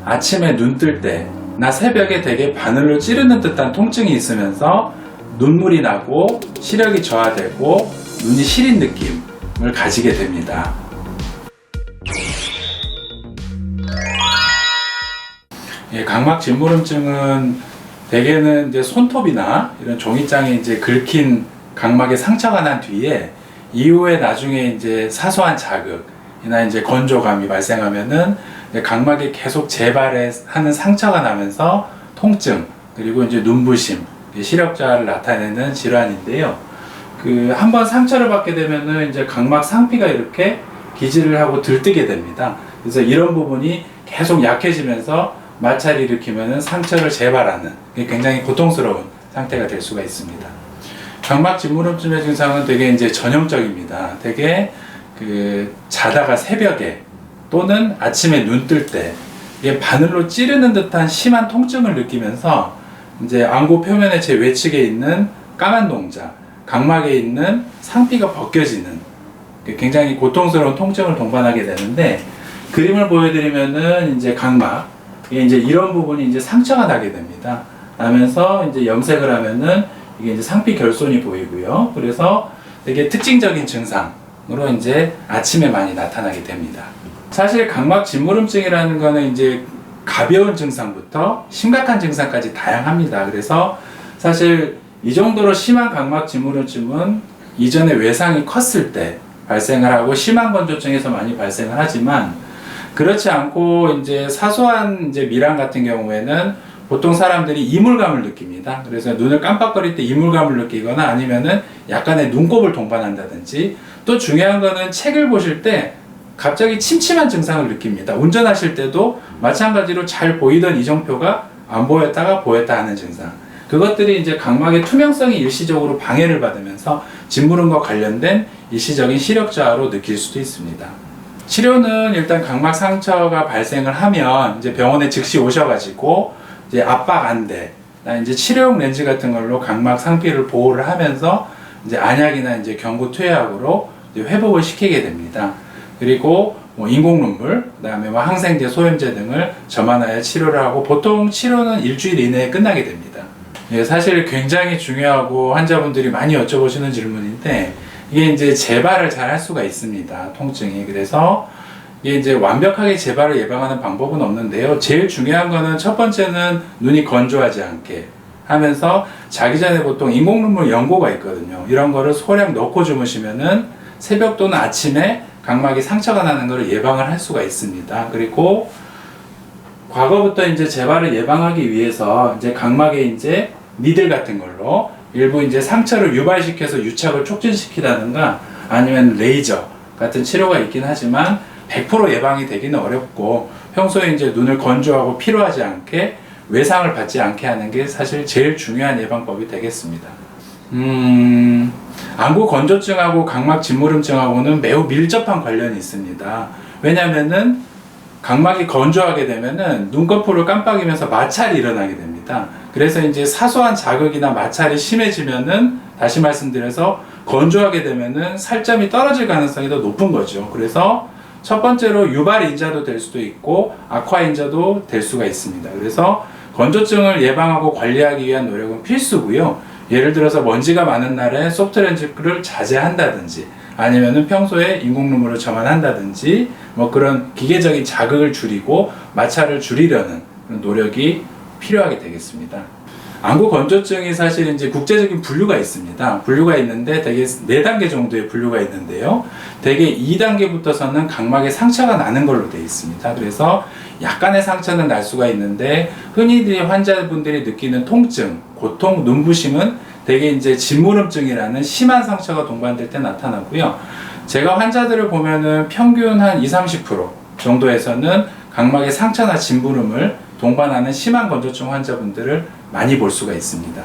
아침에 눈 뜰 때, 나 새벽에 되게 바늘로 찌르는 듯한 통증이 있으면서 눈물이 나고 시력이 저하되고 눈이 시린 느낌을 가지게 됩니다. 각막 진무름증은 대개는 이제 손톱이나 이런 종이장에 이제 긁힌 각막에 상처가 난 뒤에 이후에 나중에 이제 사소한 자극이나 이제 건조감이 발생하면은 각막에 계속 재발하는 상처가 나면서 통증 그리고 이제 눈부심, 시력저하를 나타내는 질환인데요. 한번 상처를 받게 되면은 이제 각막 상피가 이렇게 기질을 하고 들뜨게 됩니다. 그래서 이런 부분이 계속 약해지면서 마찰을 일으키면은 상처를 재발하는 굉장히 고통스러운 상태가 될 수가 있습니다. 각막 진무름증의 증상은 되게 이제 전형적입니다. 되게 자다가 새벽에 또는 아침에 눈 뜰 때 이게 바늘로 찌르는 듯한 심한 통증을 느끼면서 이제 안구 표면의 제 외측에 있는 까만 동자, 각막에 있는 상피가 벗겨지는 굉장히 고통스러운 통증을 동반하게 되는데, 그림을 보여드리면은 이제 각막 이제 이런 부분이 이제 상처가 나게 됩니다. 나면서 이제 염색을 하면은 이게 이제 상피 결손이 보이고요. 그래서 되게 특징적인 증상으로 이제 아침에 많이 나타나게 됩니다. 사실 각막 진무름증이라는 거는 이제 가벼운 증상부터 심각한 증상까지 다양합니다. 그래서 사실 이 정도로 심한 각막 진무름증은 이전에 외상이 컸을 때 발생을 하고 심한 건조증에서 많이 발생을 하지만, 그렇지 않고 이제 사소한 이제 밀항 같은 경우에는 보통 사람들이 이물감을 느낍니다. 그래서 눈을 깜빡거릴 때 이물감을 느끼거나 아니면은 약간의 눈곱을 동반한다든지, 또 중요한 거는 책을 보실 때 갑자기 침침한 증상을 느낍니다. 운전하실 때도 마찬가지로 잘 보이던 이정표가 안 보였다가 보였다 하는 증상. 그것들이 이제 각막의 투명성이 일시적으로 방해를 받으면서 진무름과 관련된 일시적인 시력 저하로 느낄 수도 있습니다. 치료는 일단 각막 상처가 발생을 하면 이제 병원에 즉시 오셔가지고 이제 압박 안대, 이제 치료용 렌즈 같은 걸로 각막 상피를 보호를 하면서 이제 안약이나 이제 경구 투여약으로 이제 회복을 시키게 됩니다. 그리고 인공 눈물, 그다음에 항생제, 소염제 등을 점안하여 치료를 하고, 보통 치료는 일주일 이내에 끝나게 됩니다. 사실 굉장히 중요하고 환자분들이 많이 여쭤보시는 질문인데, 이게 이제 재발을 잘 할 수가 있습니다. 통증이. 그래서 이게 이제 완벽하게 재발을 예방하는 방법은 없는데요. 제일 중요한 거는 첫 번째는 눈이 건조하지 않게 하면서, 자기 전에 보통 인공 눈물 연고가 있거든요. 이런 거를 소량 넣고 주무시면은 새벽 또는 아침에 각막에 상처가 나는 것을 예방을 할 수가 있습니다. 그리고 과거부터 이제 재발을 예방하기 위해서 이제 각막에 이제 니들 같은 걸로 일부 이제 상처를 유발시켜서 유착을 촉진시키다든가 아니면 레이저 같은 치료가 있긴 하지만 100% 예방이 되기는 어렵고, 평소에 이제 눈을 건조하고 피로하지 않게 외상을 받지 않게 하는 게 사실 제일 중요한 예방법이 되겠습니다. 안구 건조증하고 각막 진무름증하고는 매우 밀접한 관련이 있습니다. 왜냐면은 각막이 건조하게 되면은 눈꺼풀을 깜빡이면서 마찰이 일어나게 됩니다. 그래서 이제 사소한 자극이나 마찰이 심해지면은, 다시 말씀드려서 건조하게 되면은 살점이 떨어질 가능성이 더 높은 거죠. 그래서 첫 번째로 유발 인자도 될 수도 있고 악화 인자도 될 수가 있습니다. 그래서 건조증을 예방하고 관리하기 위한 노력은 필수고요. 예를 들어서 먼지가 많은 날에 소프트렌즈를 자제한다든지 아니면은 평소에 인공 눈물을 점안한다든지 그런 기계적인 자극을 줄이고 마찰을 줄이려는 그런 노력이 필요하게 되겠습니다. 안구 건조증이 사실 이제 국제적인 분류가 있습니다. 분류가 있는데 대개 4단계 정도의 분류가 있는데요. 대개 2단계부터서는 각막에 상처가 나는 걸로 되어 있습니다. 그래서 약간의 상처는 날 수가 있는데, 흔히들 환자분들이 느끼는 통증, 고통, 눈부심은 대개 이제 진무름증이라는 심한 상처가 동반될 때 나타나고요. 제가 환자들을 보면은 평균 한 20-30% 정도에서는 각막에 상처나 진무름을 동반하는 심한 건조증 환자분들을 많이 볼 수가 있습니다.